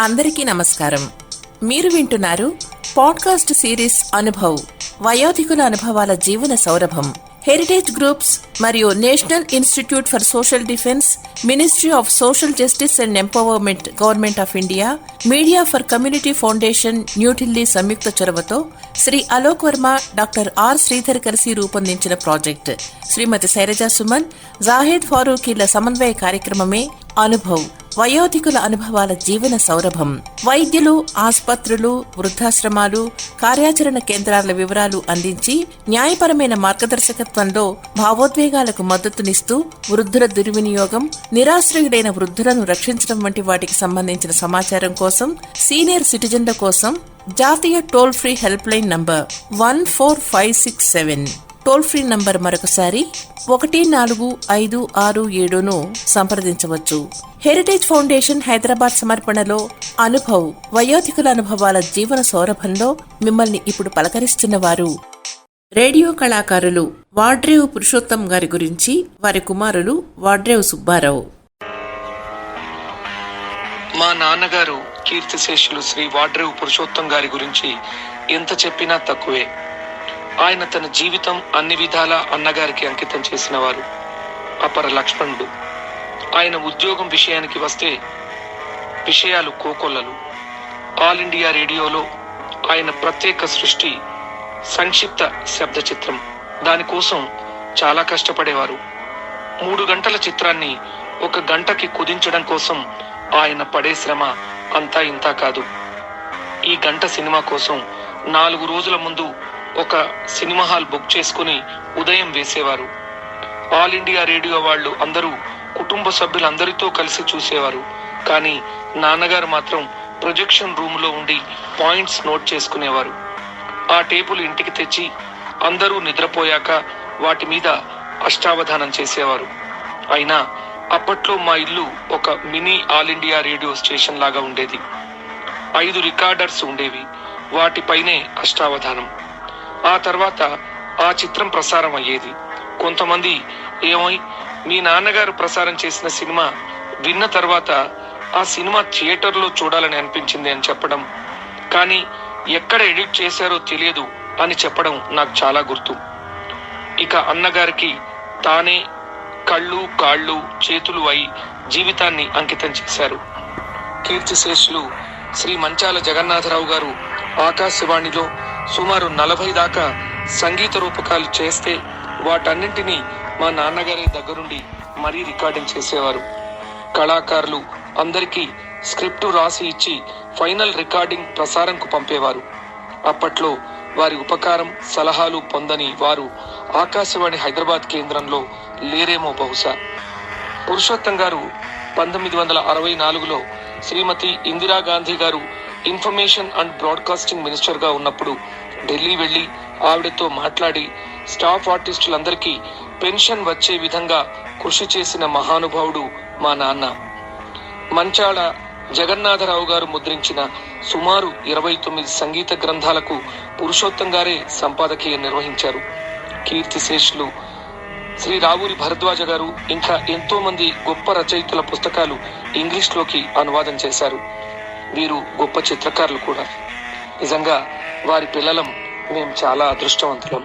అందరికీ నమస్కారం. మీరు వింటున్నారు పాడ్కాస్ట్ సిరీస్ అనుభవ్, వయోధికుల అనుభవాల జీవన సౌరభం. హెరిటేజ్ గ్రూప్స్ మరియు national institute for social defence, ministry of social justice and empowerment, government of India, media for community foundation, New Delhi సంయుక్త చొరవతో శ్రీ అలోక్ వర్మ, డాక్టర్ ఆర్ శ్రీధర్ కలిసి రూపొందించిన ప్రాజెక్ట్ శ్రీమతి శైలజా సుమన్, జాహేద్ ఫారూకీల సమన్వయ కార్యక్రమమే అనుభవ్, వయోధికుల అనుభవాల జీవన సౌరభం. వైద్యులు, ఆసుపత్రులు, వృద్ధాశ్రమాలు, కార్యాచరణ కేంద్రాల వివరాలు అందించి న్యాయపరమైన మార్గదర్శకత్వంలో భావోద్వేగాలకు మద్దతునిస్తూ వృద్ధుల దుర్వినియోగం, నిరాశ్రయుడైన వృద్ధులను రక్షించడం వంటి వాటికి సంబంధించిన సమాచారం కోసం సీనియర్ సిటిజన్ల కోసం జాతీయ toll free helpline number 14567, toll free number మరొకసారి 145667ను సంప్రదించవచ్చు. హెరిటేజ్ ఫౌండేషన్ హైదరాబాద్ సమర్పణలో అనుభవ్, వయోధికుల అనుభవాల జీవన సౌరభంలో మిమ్మల్ని ఇప్పుడు పలకరిస్తున్న వారు రేడియో కళాకారులు వాడ్రేవు పురుషోత్తం గారి గురించి వారి కుమారులు వాడ్రేవు సుబ్బారావు. మా నాన్నగారు కీర్తిశేషులు శ్రీ వాడ్రేవు పురుషోత్తం గారి గురించి ఎంత చెప్పినా తక్కువే. ఆయన తన జీవితం అన్ని విధాలా అన్నగారికి అంకితం చేసిన వారు. అపర లక్ష్మణుడు. ఆయన ఉద్యోగం విషయానికి వస్తే విషయాలు కోకొల్లలు. ఆల్ ఇండియా రేడియోలో ఆయన ప్రత్యేక సృష్టి సంక్షిప్త శబ్ద చిత్రం. దానికోసం చాలా కష్టపడేవారు. 3 గంటల చిత్రాన్ని 1 గంటకి కుదించడం కోసం ఆయన పడే శ్రమ అంతా ఇంతా కాదు. ఈ గంట సినిమా కోసం 4 రోజుల ముందు ఒక సినిమా హాల్ బుక్ చేసుకుని ఉదయం వేసేవారు. ఆల్ ఇండియా రేడియో వాళ్ళు అందరూ కుటుంబ సభ్యులందరితో కలిసి చూసేవారు. కానీ నాన్నగారు మాత్రం ప్రొజెక్షన్ రూమ్ లో ఉండి పాయింట్స్ నోట్ చేసుకునేవారు. ఆ టేపులు ఇంటికి తెచ్చి అందరూ నిద్రపోయాక వాటి మీద అష్టావధానం చేసేవారు. అయినా అప్పట్లో మా ఇల్లు ఒక mini all India radio station లాగా ఉండేది. 5 రికార్డర్స్ ఉండేవి. వాటిపైనే అష్టావధానం. ఆ తర్వాత ఆ చిత్రం ప్రసారం అయ్యేది. కొంతమంది ఏమై మీ నాన్నగారు ప్రసారం చేసిన సినిమా విన్న తర్వాత ఆ సినిమా థియేటర్లో చూడాలని అనిపించింది అని చెప్పడం, కానీ ఎక్కడ ఎడిట్ చేశారో తెలియదు అని చెప్పడం నాకు చాలా గుర్తు. ఇక అన్నగారికి తానే కళ్ళు, కాళ్ళు, చేతులు అయి జీవితాన్ని అంకితం చేశారు. కీర్తిశేషులు శ్రీ మంచాల జగన్నాథరావు గారు ఆకాశవాణిలో సుమారు 40 దాకా సంగీత రూపకాలు చేస్తే వాటన్నింటినీ మా నాన్నగారి దగ్గరుండి మరీ రికార్డింగ్ చేసేవారు. కళాకారులు అందరికీ స్క్రిప్టు రాసి ఇచ్చి ఫైనల్ రికార్డింగ్ ప్రసారంకు పంపేవారు. అప్పట్లో వారి ఉపకారం, సలహాలు పొందని వారు ఆకాశవాణి హైదరాబాద్ కేంద్రంలో లేరేమో బహుశా. పురుషోత్తం గారు 1964లో శ్రీమతి ఇందిరాగాంధీ గారు ఇన్ఫర్మేషన్ అండ్ బ్రాడ్కాస్టింగ్ మినిస్టర్ గా ఉన్నప్పుడు ఢిల్లీ వెళ్లి ఆవిడతో మాట్లాడి స్టాఫ్ ఆర్టిస్టులందరికీ పెన్షన్ వచ్చే విధంగా కృషి చేసిన మహానుభావుడు మా నాన్న. మంచాళ జగన్నాథరావు గారు ముద్రించిన సుమారు 29 సంగీత గ్రంథాలకు పురుషోత్తం గారే సంపాదకీయం నిర్వహించారు. కీర్తిశేషులు శ్రీ రావూరి భరద్వాజ గారు ఇంకా ఎంతో మంది గొప్ప రచయితల పుస్తకాలు ఇంగ్లీష్లోకి అనువాదం చేశారు. వీరు గొప్ప చిత్రకారులు కూడా. నిజంగా వారి పిల్లలం మేము చాలా అదృష్టవంతులం.